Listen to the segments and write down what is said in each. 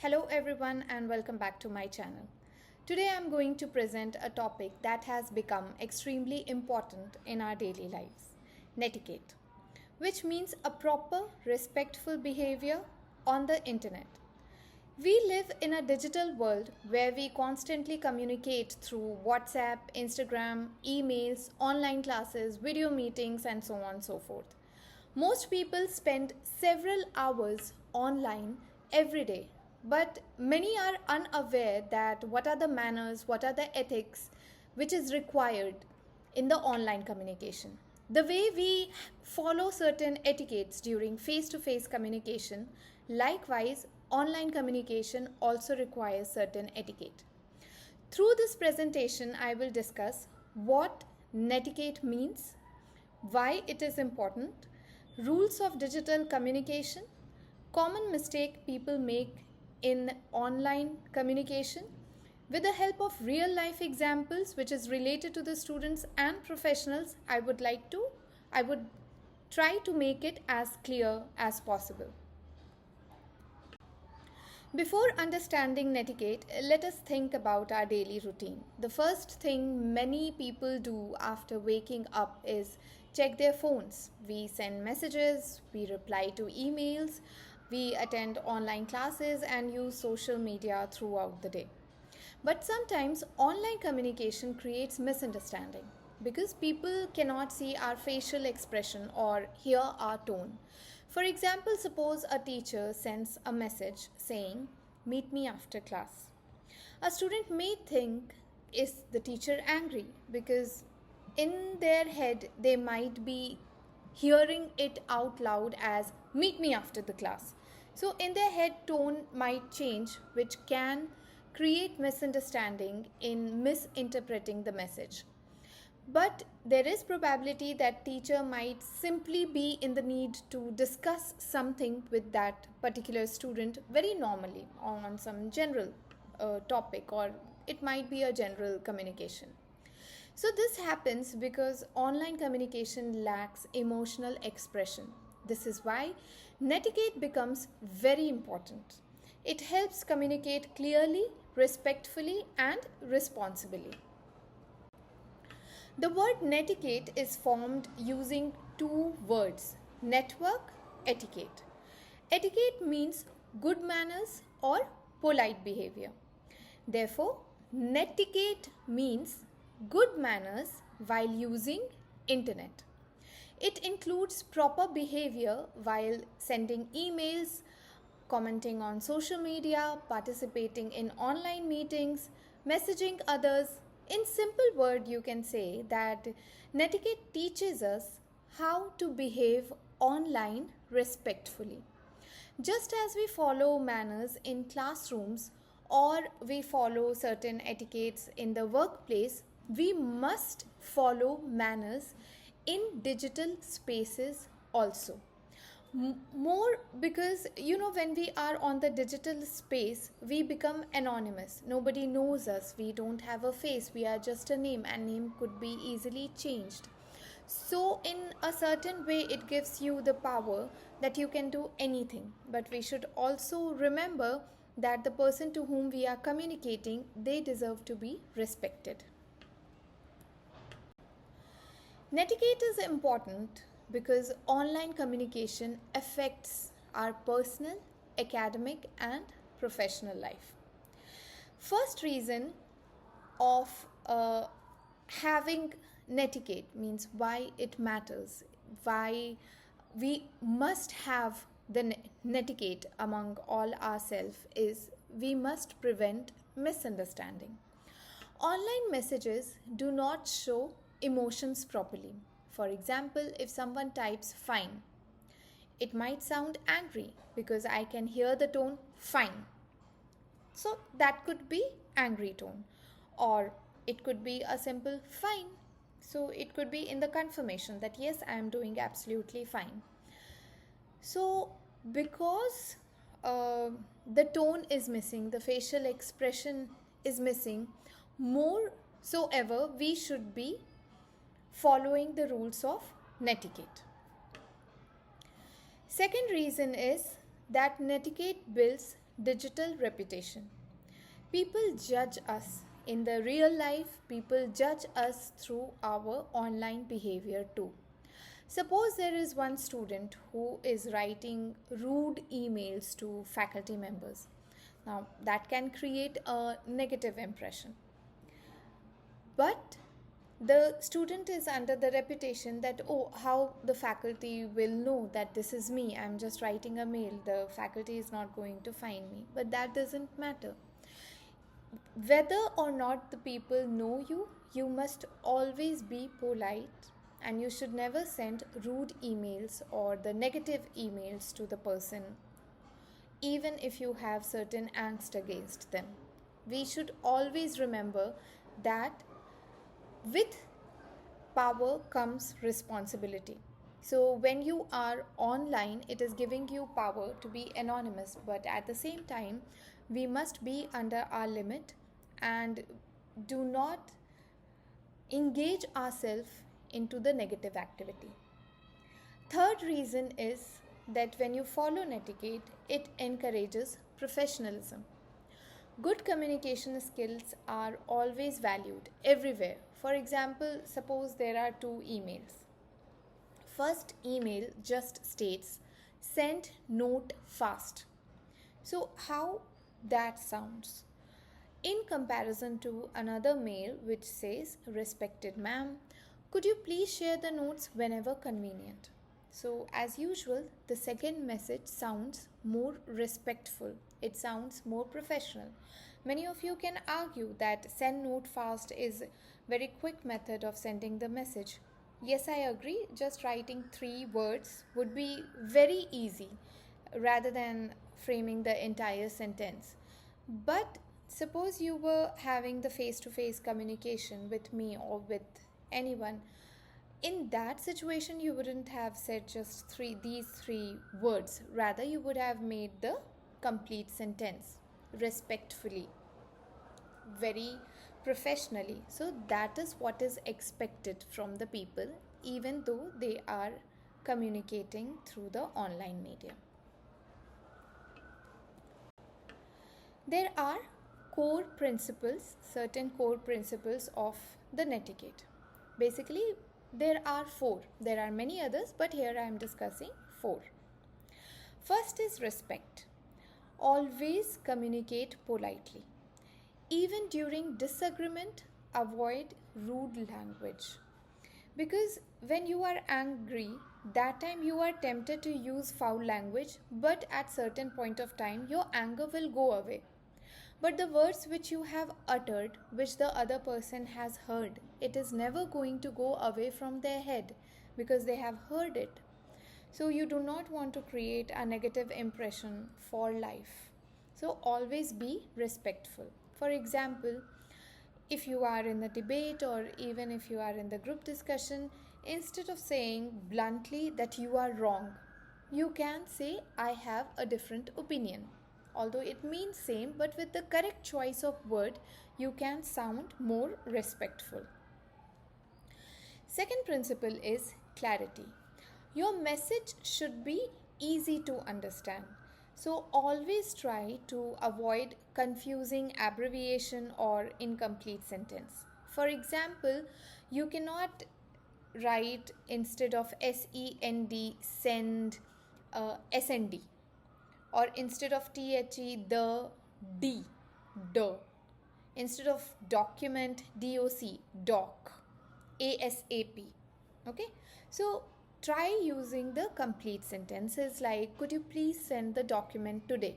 Hello everyone and welcome back to my channel. Today I am going to present a topic that has become extremely important in our daily lives, netiquette, which means a proper, respectful behavior on the internet. We live in a digital world where we constantly communicate through WhatsApp, Instagram, emails, online classes, video meetings, and so on and so forth. Most people spend several hours online every day, but many are unaware that what are the manners, what are the ethics which is required in the online communication. The way we follow certain etiquettes during face-to-face communication, likewise, online communication also requires certain etiquette. Through this presentation, I will discuss what netiquette means, why it is important, rules of digital communication, common mistake people make in online communication, with the help of real life examples which is related to the students and professionals. I would try to make it as clear as possible. Before understanding netiquette, let us think about our daily routine. The first thing many people do after waking up is check their phones. We send messages, we reply to emails, we attend online classes and use social media throughout the day. But sometimes online communication creates misunderstanding because people cannot see our facial expression or hear our tone. For example, suppose a teacher sends a message saying, "Meet me after class." A student may think, is the teacher angry? Because in their head, they might be hearing it out loud as, "Meet me after the class." So in their head, tone might change, which can create misunderstanding in misinterpreting the message. But there is probability that teacher might simply be in the need to discuss something with that particular student very normally on some general topic, or it might be a general communication. So this happens because online communication lacks emotional expression. This is why netiquette becomes very important. It helps communicate clearly, respectfully, and responsibly. The word netiquette is formed using two words, network, etiquette. Etiquette means good manners or polite behavior. Therefore, netiquette means good manners while using internet. It includes proper behavior while sending emails, commenting on social media, participating in online meetings, messaging others. In simple word, you can say that netiquette teaches us how to behave online respectfully. Just as we follow manners in classrooms or we follow certain etiquettes in the workplace, we must follow manners in digital spaces also. More because when we are on the digital space, we become anonymous. Nobody knows us. We don't have a face. We are just a name, and name could be easily changed. So in a certain way, it gives you the power that you can do anything. But we should also remember that the person to whom we are communicating, they deserve to be respected. Netiquette is important because online communication affects our personal, academic, and professional life. First reason of having netiquette means why it matters, why we must have the netiquette among all ourselves is we must prevent misunderstanding. Online messages do not show emotions properly. For example, if someone types fine, it might sound angry because I can hear the tone fine. So that could be angry tone, or it could be a simple fine. So it could be in the confirmation that yes, I am doing absolutely fine. So because the tone is missing, the facial expression is missing, more so ever we should be following the rules of netiquette. Second reason is that netiquette builds Digital reputation. People judge us. In the real life, people judge us through our online behavior too. Suppose there is one student who is writing rude emails to faculty members. Now, that can create a negative impression. But the student is under the reputation that, oh, how the faculty will know that this is me, I'm just writing a mail, the faculty is not going to find me. But that doesn't matter. Whether or not the people know you, you must always be polite, and you should never send rude emails or the negative emails to the person, even if you have certain angst against them. We should always remember that with power comes responsibility. So, when you are online, it is giving you power to be anonymous, but at the same time, we must be under our limit and do not engage ourselves into the negative activity. Third reason is that when you follow Netiquette, it encourages professionalism. Good communication skills are always valued everywhere. For example, suppose there are two emails. First email just states send note fast. So, how that sounds? In comparison to another mail which says, respected ma'am, could you please share the notes whenever convenient? So, as usual, the second message sounds more respectful. It sounds more professional. Many of you can argue that send note fast is very quick method of sending the message. Yes, I agree. Just writing 3 words would be very easy rather than framing the entire sentence. But suppose you were having the face to face communication with me or with anyone. In that situation, you wouldn't have said just these 3 words. Rather, you would have made the complete sentence respectfully, very professionally. So, that is what is expected from the people, even though they are communicating through the online medium. There are certain core principles of the Netiquette. Basically, there are 4. There are many others, but here I am discussing 4. First is respect. Always communicate politely. Even during disagreement, avoid rude language. Because when you are angry, that time you are tempted to use foul language, but at certain point of time, your anger will go away. But the words which you have uttered, which the other person has heard, it is never going to go away from their head because they have heard it. So you do not want to create a negative impression for life. So always be respectful. For example, if you are in a debate or even if you are in the group discussion, instead of saying bluntly that you are wrong, you can say I have a different opinion. Although it means same, but with the correct choice of word, you can sound more respectful. Second principle is clarity. Your message should be easy to understand. So always try to avoid confusing abbreviation or incomplete sentence. For example, you cannot write instead of send snd, or instead of the d, instead of document doc, asap. Okay, so try using the complete sentences like could you please send the document today.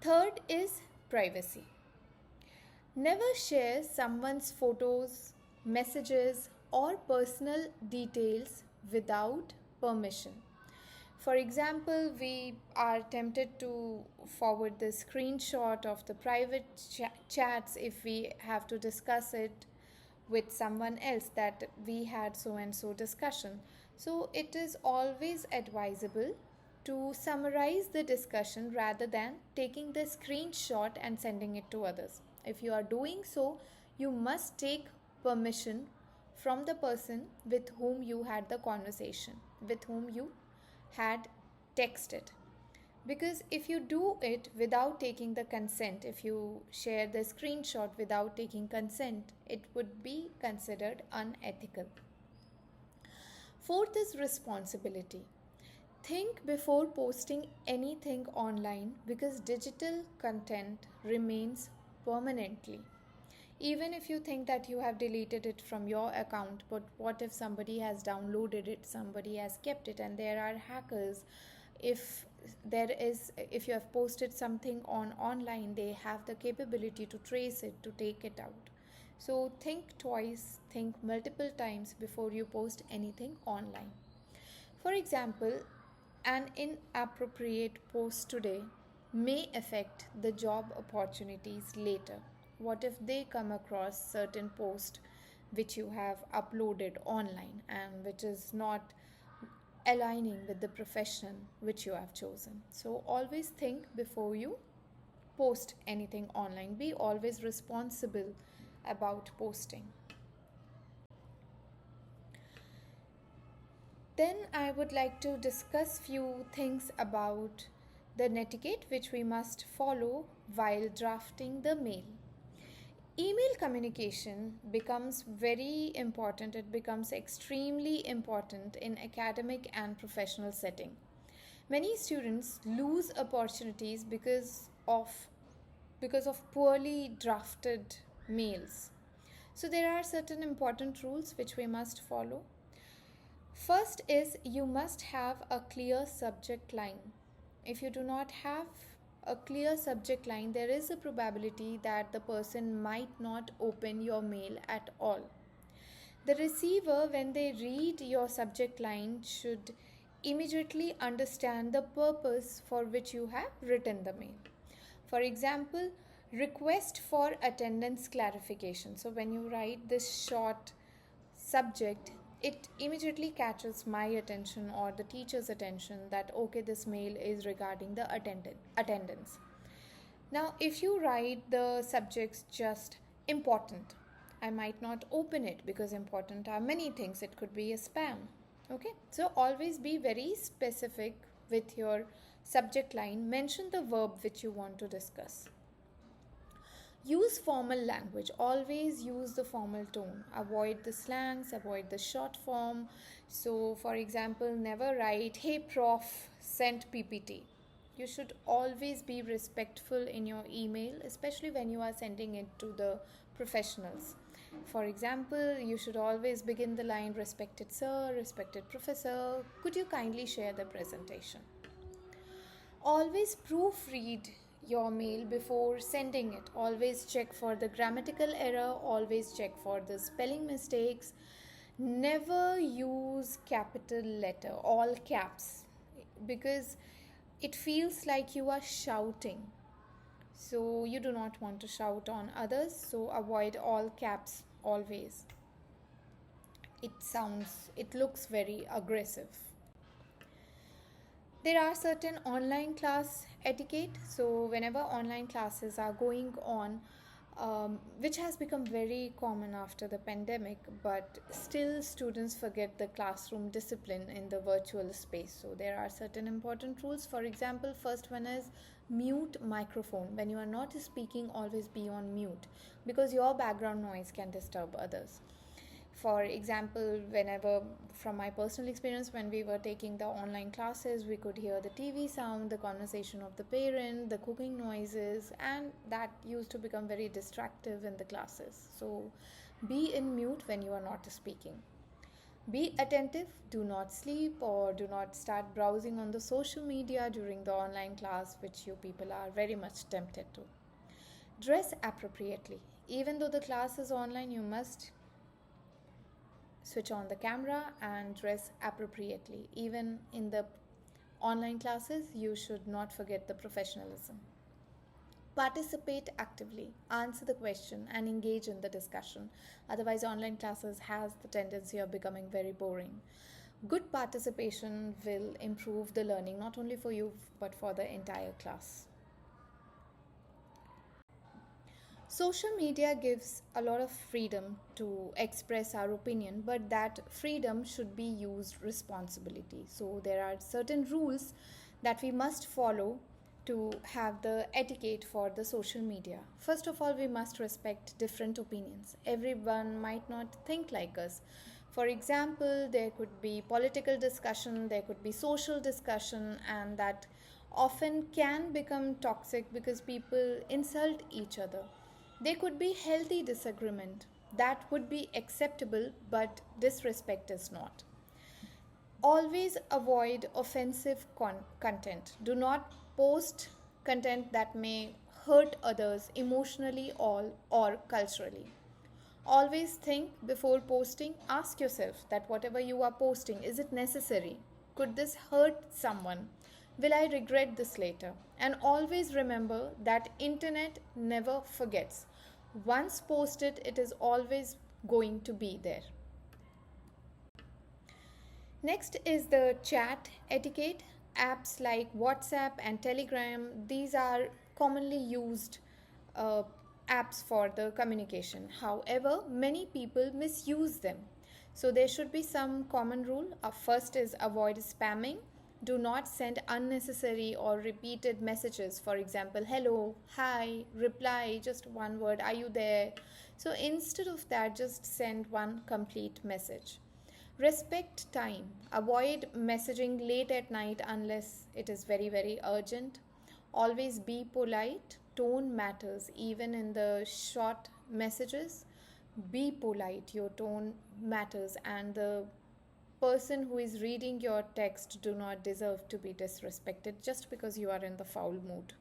Third is privacy. Never share someone's photos, messages, or personal details without permission. For example, we are tempted to forward the screenshot of the private chats if we have to discuss it with someone else that we had so and so discussion. So it is always advisable to summarize the discussion rather than taking the screenshot and sending it to others. If you are doing so, you must take permission from the person with whom you had the conversation, with whom you had texted. Because if you do it without taking the consent, if you share the screenshot without taking consent, it would be considered unethical. Fourth is responsibility. Think before posting anything online because digital content remains permanently. Even if you think that you have deleted it from your account, but what if somebody has downloaded it, somebody has kept it, and there are hackers? If you have posted something on online, they have the capability to trace it, to take it out. So think twice, think multiple times before you post anything online. For example, an inappropriate post today may affect the job opportunities later. What if they come across certain post which you have uploaded online and which is not aligning with the profession which you have chosen? So always think before you post anything online. Be always responsible about posting. Then I would like to discuss few things about the netiquette which we must follow while drafting the mail. Email communication becomes very important. It becomes extremely important in academic and professional setting. Many students lose opportunities because of poorly drafted mails. So there are certain important rules which we must follow. First is you must have a clear subject line. If you do not have a clear subject line, there is a probability that the person might not open your mail at all. The receiver, when they read your subject line, should immediately understand the purpose for which you have written the mail. For example, request for attendance clarification. So when you write this short subject, it immediately catches my attention or the teacher's attention that okay, this mail is regarding the attendance. Now if you write the subjects just important, I might not open it because important are many things. It could be a spam. Okay, so always be very specific with your subject line. Mention the verb which you want to discuss. Use formal language. Always use the formal tone. Avoid the slangs, avoid the short form. So, for example, never write, "Hey prof, sent PPT." You should always be respectful in your email, especially when you are sending it to the professionals. For example, you should always begin the line, "Respected sir, respected professor, could you kindly share the presentation?" Always proofread your mail before sending it. Always check for the grammatical error, always check for the spelling mistakes. Never use capital letter, all caps, because it feels like you are shouting. So you do not want to shout on others, so avoid all caps always. It looks very aggressive. There are certain online class etiquette. So whenever online classes are going on, which has become very common after the pandemic, but still students forget the classroom discipline in the virtual space. So there are certain important rules. For example, first one is mute microphone. When you are not speaking, always be on mute because your background noise can disturb others. For example, whenever, from my personal experience, when we were taking the online classes, we could hear the TV sound, the conversation of the parent, the cooking noises, and that used to become very distractive in the classes. So be in mute when you are not speaking. Be attentive, do not sleep or do not start browsing on the social media during the online class, which you people are very much tempted to. Dress appropriately. Even though the class is online, you must switch on the camera and dress appropriately. Even in the online classes, you should not forget the professionalism. Participate actively, answer the question and engage in the discussion. Otherwise, online classes has the tendency of becoming very boring. Good participation will improve the learning not only for you but for the entire class. Social media gives a lot of freedom to express our opinion, but that freedom should be used responsibly. So there are certain rules that we must follow to have the etiquette for the social media. First of all, we must respect different opinions. Everyone might not think like us. For example, there could be political discussion, there could be social discussion, and that often can become toxic because people insult each other. There could be healthy disagreement that would be acceptable, but disrespect is not. Always avoid offensive content. Do not post content that may hurt others emotionally or culturally. Always think before posting. Ask yourself that whatever you are posting, is it necessary? Could this hurt someone? Will I regret this later? And always remember that internet never forgets. Once posted, it is always going to be there. Next is the chat etiquette. Apps like WhatsApp and Telegram, these are commonly used uh, apps for the communication. However, many people misuse them. So there should be some common rule. First is avoid spamming. Do not send unnecessary or repeated messages. For example, hello, hi, reply, just one word, are you there? So instead of that, just send one complete message. Respect time. Avoid messaging late at night unless it is very, very urgent. Always be polite. Tone matters even in the short messages. Be polite. Your tone matters, and the person who is reading your text do not deserve to be disrespected just because you are in the foul mood.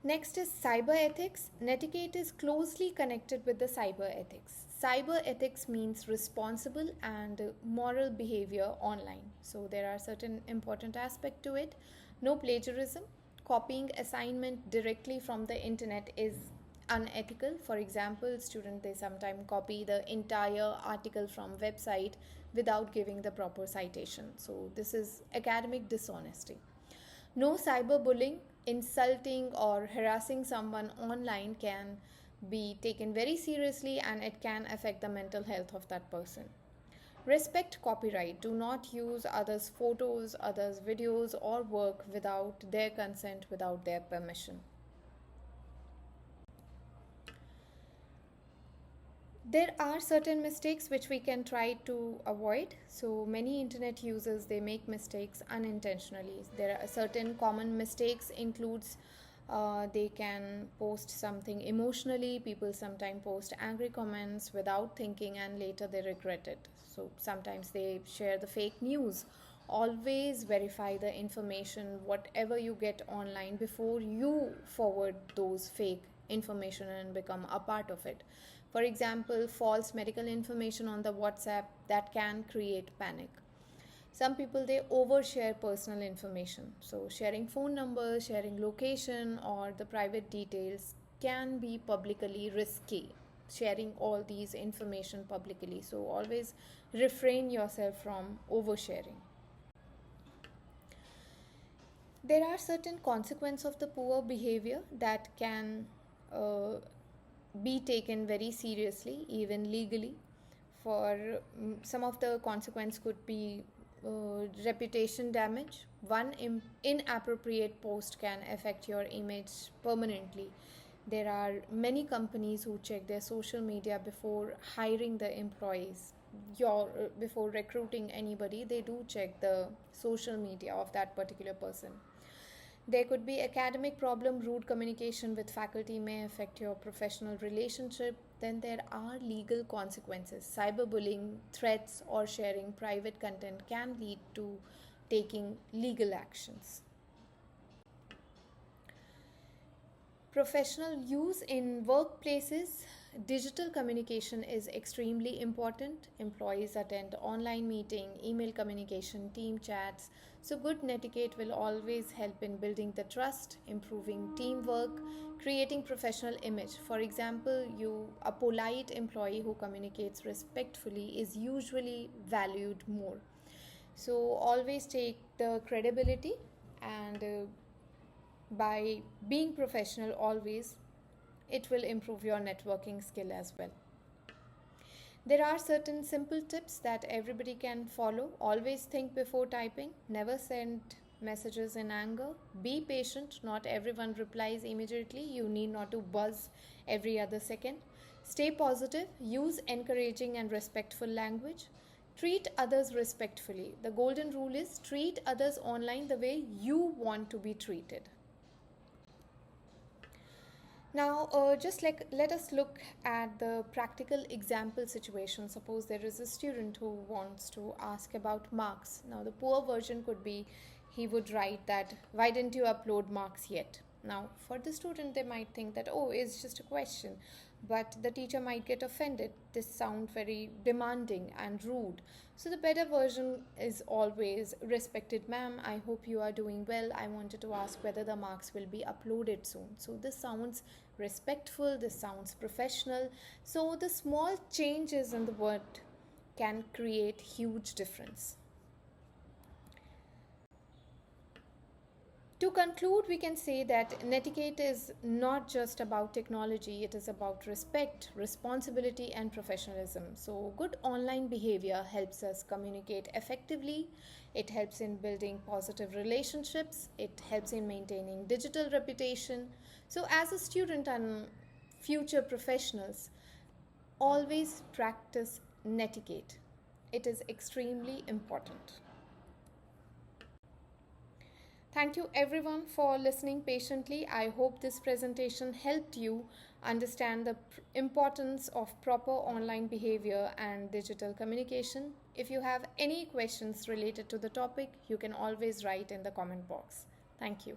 Next is cyber ethics. Netiquette is closely connected with the cyber ethics. Cyber ethics means responsible and moral behavior online. So there are certain important aspects to it. No plagiarism. Copying assignment directly from the internet is unethical. For example, students they sometimes copy the entire article from website without giving the proper citation. So this is academic dishonesty. No cyberbullying. Insulting or harassing someone online can be taken very seriously and it can affect the mental health of that person. Respect copyright. Do not use others' photos, others' videos, or work without their consent, without their permission. There are certain mistakes which we can try to avoid. So many internet users they make mistakes unintentionally. There are certain common mistakes includes they can post something emotionally. People sometimes post angry comments without thinking and later they regret it. So sometimes they share the fake news. Always verify the information whatever you get online before you forward those fake information and become a part of it. For example, false medical information on the WhatsApp that can create panic. Some people they overshare personal information. So sharing phone numbers, sharing location or the private details can be publicly risky. Sharing all these information publicly. So always refrain yourself from oversharing. There are certain consequences of the poor behavior that can uh, be taken very seriously, even legally. For some of the consequence could be reputation damage. One inappropriate post can affect your image permanently. There are many companies who check their social media before hiring the employees. Before recruiting anybody, they do check the social media of that particular person. There could be academic problem, rude communication with faculty may affect your professional relationship. Then there are legal consequences. Cyberbullying, threats, or sharing private content can lead to taking legal actions. Professional use in workplaces. Digital communication is extremely important. Employees attend online meeting, email communication, team chats. So good netiquette will always help in building the trust, improving teamwork, creating professional image. For example, a polite employee who communicates respectfully is usually valued more. So always take the credibility and by being professional always, it will improve your networking skill as well. There are certain simple tips that everybody can follow. Always think before typing. Never send messages in anger. Be patient. Not everyone replies immediately. You need not to buzz every other second. Stay positive. Use encouraging and respectful language. Treat others respectfully. The golden rule is treat others online the way you want to be treated. Now, just like let us look at the practical example situation. Suppose there is a student who wants to ask about marks. Now, the poor version could be he would write that, why didn't you upload marks yet? Now, for the student, they might think that, oh, it's just a question, but the teacher might get offended. This sounds very demanding and rude. So, the better version is always respected ma'am. I hope you are doing well. I wanted to ask whether the marks will be uploaded soon. So, this sounds respectful, this sounds professional. So, the small changes in the word can create huge difference. To conclude, we can say that Netiquette is not just about technology, it is about respect, responsibility, and professionalism. So, good online behavior helps us communicate effectively, it helps in building positive relationships, it helps in maintaining digital reputation. So, as a student and future professionals, always practice Netiquette. It is extremely important. Thank you everyone for listening patiently. I hope this presentation helped you understand the importance of proper online behavior and digital communication. If you have any questions related to the topic, you can always write in the comment box. Thank you.